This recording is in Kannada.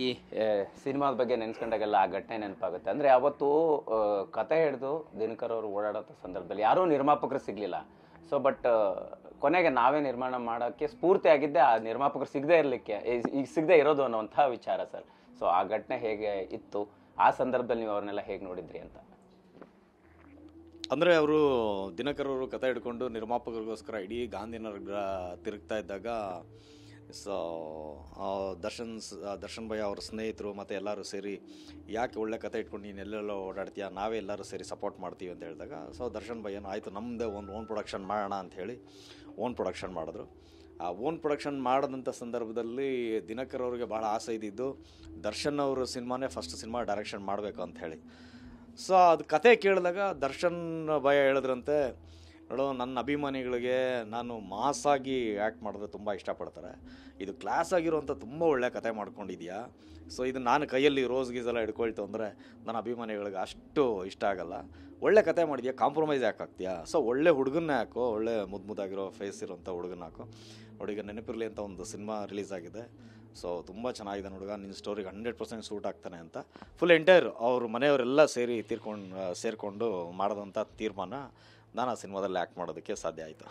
ಈ ಸಿನಿಮಾದ ಬಗ್ಗೆ ನೆನೆಸ್ಕೊಂಡಾಗೆಲ್ಲ ಆ ಘಟನೆ ನೆನಪಾಗುತ್ತೆ. ಅಂದರೆ ಅವತ್ತು ಕತೆ ಹಿಡಿದು ದಿನಕರ್ ಅವರು ಓಡಾಡೋ ಸಂದರ್ಭದಲ್ಲಿ ಯಾರೂ ನಿರ್ಮಾಪಕರು ಸಿಗಲಿಲ್ಲ. ಸೊ ಬಟ್ ಕೊನೆಗೆ ನಾವೇ ನಿರ್ಮಾಣ ಮಾಡೋಕ್ಕೆ ಸ್ಫೂರ್ತಿ ಆಗಿದ್ದೆ ಆ ನಿರ್ಮಾಪಕರು ಸಿಗದೇ ಇರಲಿಕ್ಕೆ, ಈಗ ಸಿಗದೆ ಇರೋದು ಅನ್ನೋವಂಥ ವಿಚಾರ ಸರ್. ಸೊ ಆ ಘಟನೆ ಹೇಗೆ ಇತ್ತು, ಆ ಸಂದರ್ಭದಲ್ಲಿ ನೀವು ಅವ್ರನ್ನೆಲ್ಲ ಹೇಗೆ ನೋಡಿದ್ರಿ ಅಂತ? ಅಂದರೆ ಅವರು ದಿನಕರ್ ಅವರು ಕತೆ ಹಿಡ್ಕೊಂಡು ನಿರ್ಮಾಪಕರಿಗೋಸ್ಕರ ಇಡೀ ಗಾಂಧಿನಗರ ತಿರುಗ್ತಾ ಇದ್ದಾಗ ಸೊ ದರ್ಶನ್ ಭಯ್ಯ ಅವ್ರ ಸ್ನೇಹಿತರು ಮತ್ತು ಎಲ್ಲರೂ ಸೇರಿ ಯಾಕೆ ಒಳ್ಳೆ ಕತೆ ಇಟ್ಕೊಂಡು ನೀನು ಎಲ್ಲೆಲ್ಲೋ ಓಡಾಡ್ತೀಯ, ನಾವೇ ಎಲ್ಲರೂ ಸೇರಿ ಸಪೋರ್ಟ್ ಮಾಡ್ತೀವಿ ಅಂತ ಹೇಳಿದಾಗ ಸೊ ದರ್ಶನ್ ಭಯ್ಯನೂ ಆಯಿತು ನಮ್ಮದೇ ಒಂದು ಓನ್ ಪ್ರೊಡಕ್ಷನ್ ಮಾಡೋಣ ಅಂಥೇಳಿ ಓನ್ ಪ್ರೊಡಕ್ಷನ್ ಮಾಡಿದ್ರು. ಆ ಓನ್ ಪ್ರೊಡಕ್ಷನ್ ಮಾಡಿದಂಥ ಸಂದರ್ಭದಲ್ಲಿ ದಿನಕರ್ ಅವ್ರಿಗೆ ಭಾಳ ಆಸೆ ಇದ್ದಿದ್ದು ದರ್ಶನ್ ಅವ್ರ ಸಿನಿಮಾನೇ ಫಸ್ಟ್ ಸಿನಿಮಾ ಡೈರೆಕ್ಷನ್ ಮಾಡಬೇಕು ಅಂಥೇಳಿ. ಸೊ ಅದು ಕತೆ ಕೇಳಿದಾಗ ದರ್ಶನ್ ಭಯ ಹೇಳಿದ್ರಂತೆ, ನೋಡು ನನ್ನ ಅಭಿಮಾನಿಗಳಿಗೆ ನಾನು ಮಾಸಾಗಿ ಆ್ಯಕ್ಟ್ ಮಾಡಿದ್ರೆ ತುಂಬ ಇಷ್ಟಪಡ್ತಾರೆ, ಇದು ಕ್ಲಾಸ್ ಆಗಿರುವಂಥ ತುಂಬ ಒಳ್ಳೆ ಕತೆ ಮಾಡ್ಕೊಂಡಿದ್ಯಾ, ಸೊ ಇದು ನಾನು ಕೈಯಲ್ಲಿ ರೋಸ್ ಗೀಸೆಲ್ಲ ಹಿಡ್ಕೊಳ್ತು ಅಂದರೆ ನನ್ನ ಅಭಿಮಾನಿಗಳಿಗೆ ಅಷ್ಟು ಇಷ್ಟ ಆಗಲ್ಲ, ಒಳ್ಳೆ ಕತೆ ಮಾಡಿದ್ಯಾ, ಕಾಂಪ್ರಮೈಸ್ ಯಾಕೆ ಆಗ್ತೀಯಾ, ಸೊ ಒಳ್ಳೆ ಹುಡುಗನ್ನೇ ಹಾಕೋ, ಒಳ್ಳೆ ಮುದ್ದಾಗಿರೋ ಫೇಸ್ ಇರೋಂಥ ಹುಡುಗನ ಹಾಕೋ, ಹುಡುಗ ನೆನಪಿರಲಿ ಅಂತ ಒಂದು ಸಿನಿಮಾ ರಿಲೀಸ್ ಆಗಿದೆ. ಸೊ ತುಂಬ ಚೆನ್ನಾಗಿದೆ ಹುಡುಗ, ನಿನ್ನ ಸ್ಟೋರಿಗೆ 100% ಸೂಟ್ ಆಗ್ತಾನೆ ಅಂತ ಫುಲ್ ಎಂಟೈರ್ ಅವ್ರ ಮನೆಯವರೆಲ್ಲ ಸೇರಿಕೊಂಡು ಮಾಡಿದಂಥ ತೀರ್ಮಾನ ನಾನು ಆ ಸಿನಿಮಾದಲ್ಲಿ ಆ್ಯಕ್ಟ್ ಮಾಡೋದಕ್ಕೆ ಸಾಧ್ಯ ಆಯಿತು.